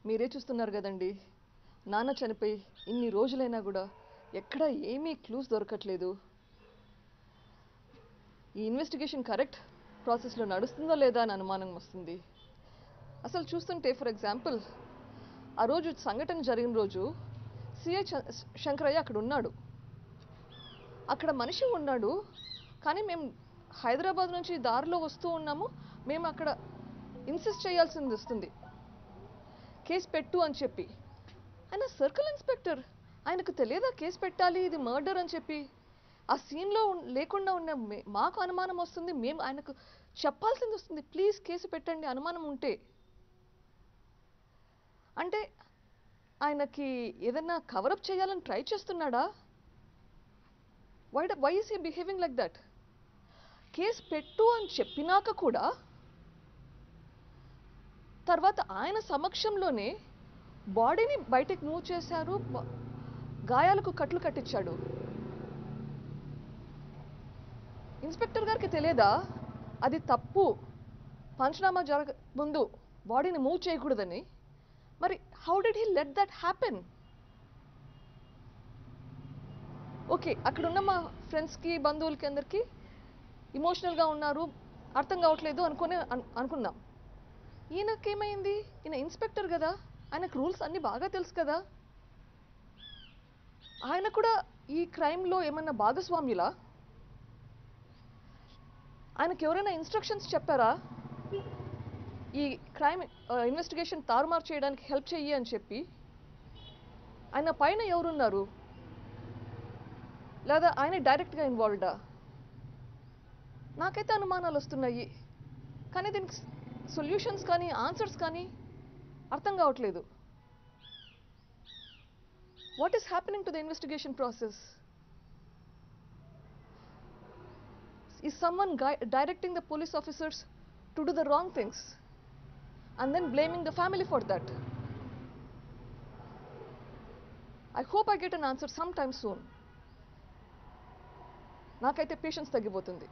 మీరే చూస్తున్నారు కదండి, నాన్న చనిపోయి ఇన్ని రోజులైనా కూడా ఎక్కడ ఏమీ క్లూస్ దొరకట్లేదు. ఈ ఇన్వెస్టిగేషన్ కరెక్ట్ ప్రాసెస్లో నడుస్తుందో లేదా అని అనుమానం వస్తుంది. అసలు చూస్తుంటే ఫర్ ఎగ్జాంపుల్ ఆ రోజు సంఘటన జరిగిన రోజు సిఐ శంకరయ్య అక్కడ ఉన్నాడు, అక్కడ మనిషి ఉన్నాడు. కానీ మేము హైదరాబాద్ నుంచి దారిలో వస్తూ ఉన్నాము, మేము అక్కడ ఇన్సిస్ట్ చేయాల్సింది వస్తుంది కేసు పెట్టు అని చెప్పి. ఆయన సర్కిల్ ఇన్స్పెక్టర్, ఆయనకు తెలియదా కేసు పెట్టాలి, ఇది మర్డర్ అని చెప్పి? ఆ సీన్లో లేకుండా ఉన్న మాకు అనుమానం వస్తుంది, మేము ఆయనకు చెప్పాల్సింది వస్తుంది, ప్లీజ్ కేసు పెట్టండి అనుమానం ఉంటే. అంటే ఆయనకి ఏదైనా కవరప్ చేయాలని ట్రై చేస్తున్నాడా? Why is he behaving like that? Case పెట్టు అని చెప్పినాక కూడా తర్వాత ఆయన సమక్షంలోనే బాడీని బయటకు మూవ్ చేశారు, గాయాలకు కట్లు కట్టించాడు. ఇన్స్పెక్టర్ గారికి తెలియదా అది తప్పు, పంచనామా జరగ ముందు బాడీని మూవ్ చేయకూడదని? మరి how did he let that happen? Okay, అక్కడున్న మా ఫ్రెండ్స్కి బంధువులకి అందరికీ ఇమోషనల్గా ఉన్నారు, అర్థం కావట్లేదు అనుకున్నాం. ఈయనకేమైంది? ఈయన ఇన్స్పెక్టర్ కదా, ఆయనకు రూల్స్ అన్నీ బాగా తెలుసు కదా. ఆయన కూడా ఈ క్రైమ్లో ఏమన్నా భాగస్వామ్యులా? ఆయనకు ఎవరైనా ఇన్స్ట్రక్షన్స్ చెప్పారా ఈ క్రైమ్ ఇన్వెస్టిగేషన్ తారుమారు చేయడానికి హెల్ప్ చెయ్యి అని చెప్పి? ఆయన పైన ఎవరున్నారు? లేదా ఆయన డైరెక్ట్గా ఇన్వాల్వ్డా? నాకైతే అనుమానాలు వస్తున్నాయి, కానీ దీనికి సొల్యూషన్స్ కానీ ఆన్సర్స్ కానీ అర్థం కావట్లేదు. What is happening to the investigation process? Is someone directing the police officers to do the wrong things and then blaming the family for that? I hope I get an answer sometime soon. నాకైతే patience తగ్గిపోతుంది.